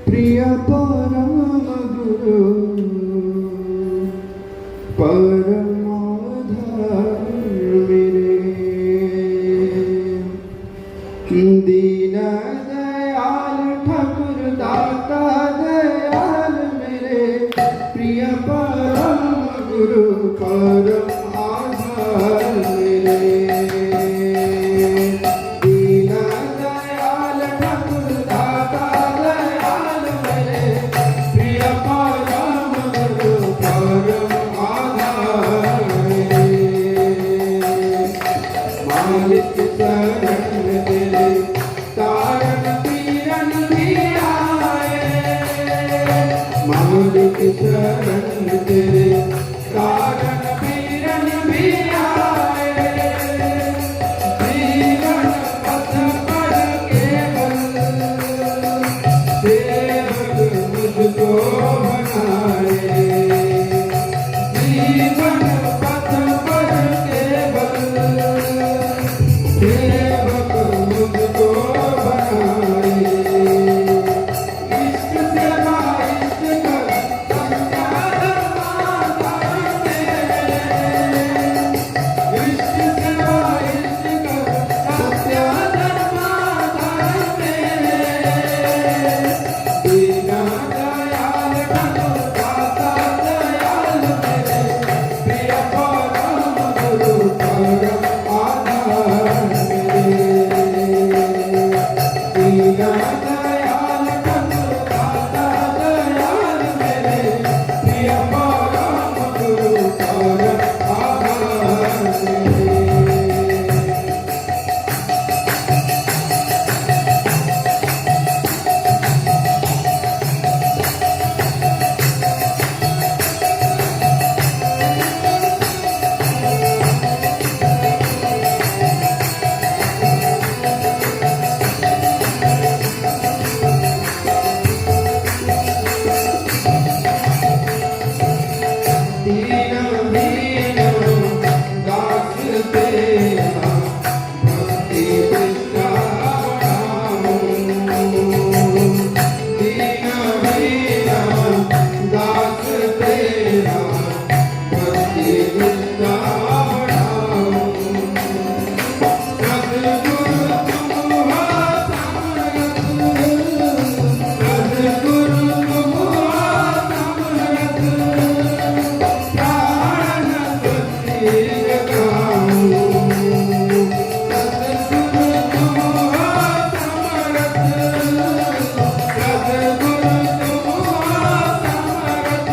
प्रिय परम गुरु परमाधार मेरे, दीन दयाल ठाकुर दाता दयाल मेरे, प्रिय परम गुरु परम आधार मेरे। दीन दयाल ठाकुर दाता दयाल मेरे, प्रिय परम गुरु परम आधार मेरे। मालिक शरण तेरे तारन पीरन भी आए, मालिक शरण तेरे तारन पीरन भी आए। जीवन पथ पर केवल सेवक मुझको बनाए, जीवन पथ पर केवल सेवक मुझको बनाए। इष्ट सेवा इष्ट कर संज्ञा धर्माधार मेरे, इष्ट सेवा इष्ट कर सत्या धर्माधार मेरे। दीन दयाल ठाकुर दाता दयाल मेरे, प्रिय परम गुरु परम आधार मेरे। दीन दयाल ठाकुर दाता दयाल मेरे, प्रिय परम गुरु परम आधार मेरे। दीन दीन दास तेरा भक्ति विद्या बढ़ाऊं। दीन दीन दास तेरा भक्ति विद्या बढ़ाऊं। सद्गुरु तुम हो समर्थ, सद्गुरु तुम हो समर्थ, प्राण सत्य जगाऊं। सद्गुरु तुम हो समर्थ, सद्गुरु तुम हो समर्थ,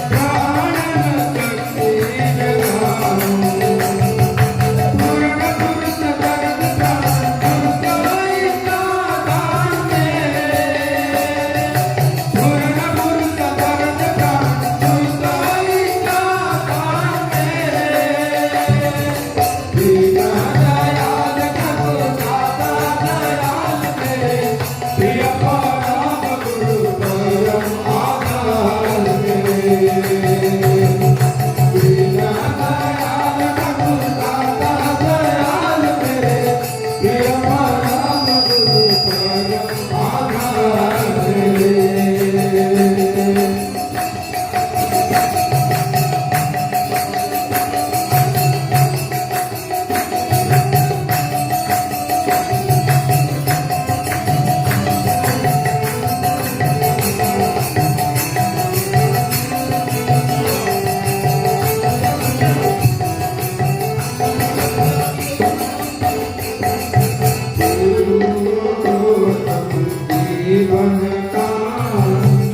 प्राण सत्य जगाऊं। पूर्ण पुरुष दर्द प्राण सुनताई साधार मेरे, पूर्ण पुरुष दर्द प्राण सुनताई साधार मेरे। दीन दयाल ठाकुर दाता दयाल मेरे, प्रिय परम गुरु परम आधार मेरे। दीन दयाल ठाकुर दाता दयाल मेरे, प्रिय परम गुरु परम आधार मेरे। जीवन का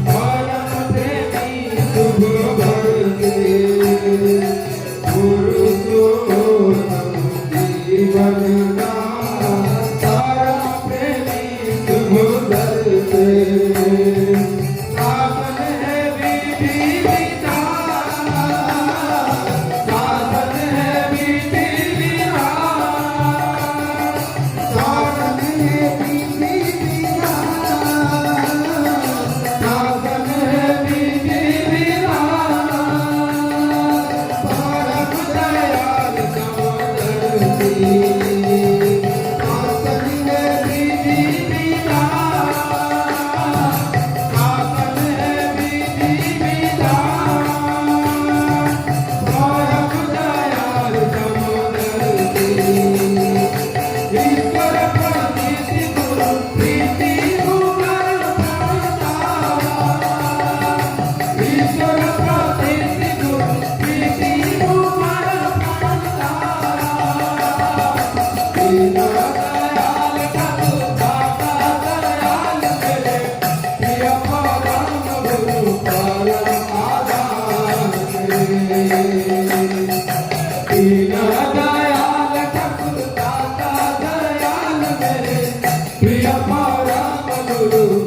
परम प्रेमी शुभ भरते, पुरुषोत्तम जीवन का परम प्रेमी शुभ भरते। साधन है विधि विधान, साधन है विधि विधान, साधन है विधि विधान, साधन है विधि विधान। परम दयाल समदर्शी, साधन है विधि विधान। गुरु